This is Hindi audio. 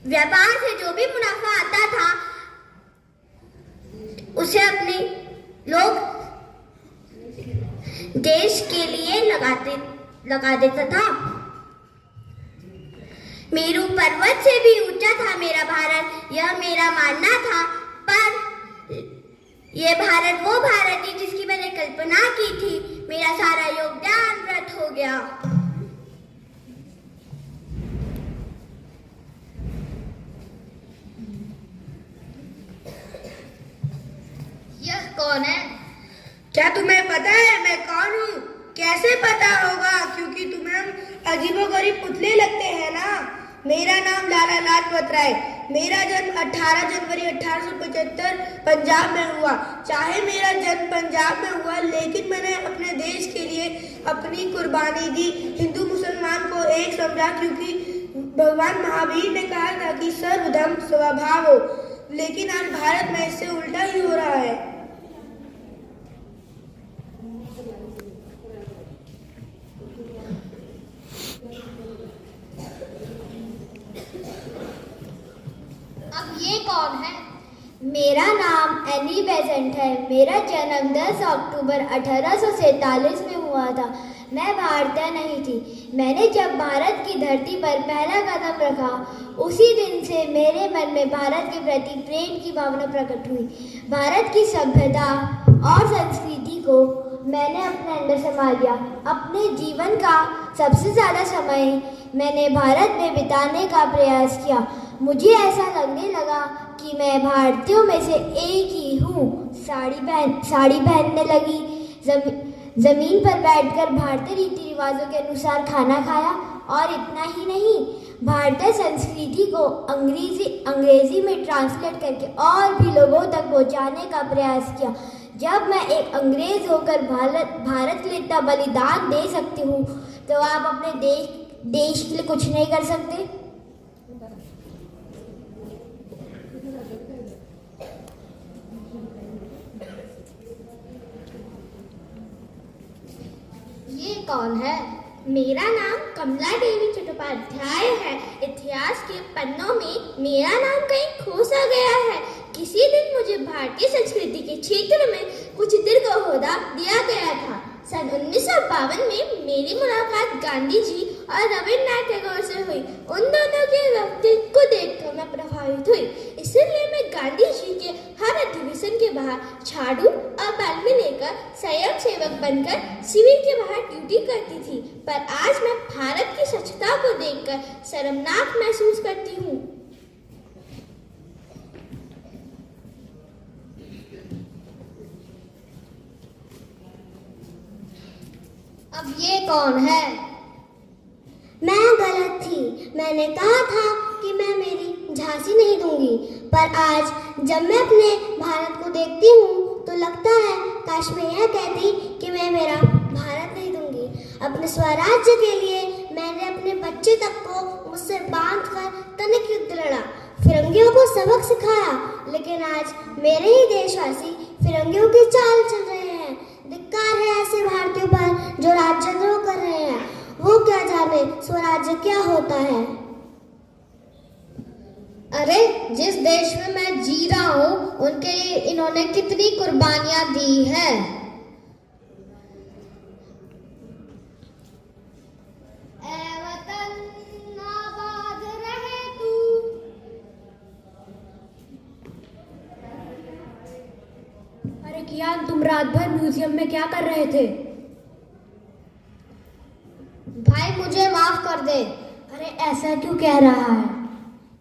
व्यापार से जो भी मुनाफा आता था उसे अपने लोग देश के लिए लगा देता था। मेरू पर्वत से भी ऊंचा था मेरा भारत, यह मेरा मानना था। पर यह भारत वो भारत थी जिसकी मैंने कल्पना की थी। मेरा सारा योगदान व्यर्थ हो गया। यह कौन है? क्या तुम्हें पता है मैं कौन हूँ? कैसे पता होगा, क्योंकि तुम्हें अजीबोगरीब पुतले लगते हैं ना। मेरा नाम लाला लाजपत राय। मेरा जन्म 18 जनवरी 1875 पंजाब में हुआ। चाहे मेरा जन्म पंजाब में हुआ, लेकिन मैंने अपने देश के लिए अपनी कुर्बानी दी। हिंदू मुसलमान को एक समझा, क्योंकि भगवान महावीर ने कहा था कि सर्वधर्म स्वभाव हो। लेकिन आज भारत में इससे उल्टा ही हो रहा है। अब ये कौन है? मेरा नाम एनी बेसेंट है। मेरा जन्म 10 अक्टूबर 1847 में हुआ था। मैं भारतीय नहीं थी। मैंने जब भारत की धरती पर पहला कदम रखा, उसी दिन से मेरे मन में भारत के प्रति प्रेम की भावना प्रकट हुई। भारत की सभ्यता और संस्कृति को मैंने अपने अंदर समा लिया। अपने जीवन का सबसे ज़्यादा समय मैंने भारत में बिताने का प्रयास किया। मुझे ऐसा लगने लगा कि मैं भारतीयों में से एक ही हूँ। साड़ी पहनने लगी, जमीन पर बैठकर भारतीय रीति रिवाजों के अनुसार खाना खाया, और इतना ही नहीं, भारतीय संस्कृति को अंग्रेजी में ट्रांसलेट करके और भी लोगों तक पहुँचाने का प्रयास किया। जब मैं एक अंग्रेज होकर भारत के लिए इतना बलिदान दे सकती हूँ, तो आप अपने देश के लिए कुछ नहीं कर सकते? ये कौन है? मेरा नाम कमला देवी चट्टोपाध्याय है। इतिहास के पन्नों में मेरा नाम कहीं खो सा गया है। किसी दिन मुझे भारतीय संस्कृति के क्षेत्र में कुछ दीर्घ ओहदा दिया गया था। सन 1952 में मेरी मुलाकात गांधी जी और रविन्द्रनाथ टैगोर से हुई। उन दोनों के व्यक्तित्व को देखकर मैं प्रभावित हुई। इसलिए मैं गांधी जी के हर अधिवेशन के बाहर झाड़ू और बाल्टी लेकर स्वयं सेवक बनकर शिविर के बाहर ड्यूटी करती थी। पर आज मैं भारत की स्वच्छता को देखकर शर्मनाक महसूस करती हूँ। अब ये कौन है? मैं गलत थी। मैंने कहा था कि मैं मेरी झांसी नहीं दूंगी, पर आज जब मैं अपने भारत को देखती हूँ तो लगता है काश मैं यह कहती कि मैं मेरा भारत नहीं दूंगी। अपने स्वराज्य के लिए मैंने अपने बच्चे तक को मुझसे बांधकर तनिक युद्ध लड़ा, फिरंगियों को सबक सिखाया। लेकिन आज मेरे ही देशवासी फिरंगियों की चाल चल रहे हैं। धिक्कार है ऐसे भारतीयों पर जो राज्यद्रोह कर रहे हैं। वो क्या जाने स्वराज्य क्या होता है। अरे, जिस देश में मैं जी रहा हूँ उनके लिए इन्होंने कितनी कुर्बानियां दी हैं। ऐ वतन आबाद रहे तू। अरे कियान, तुम रात भर म्यूजियम में क्या कर रहे थे? भाई मुझे माफ कर दे। अरे ऐसा क्यों कह रहा है?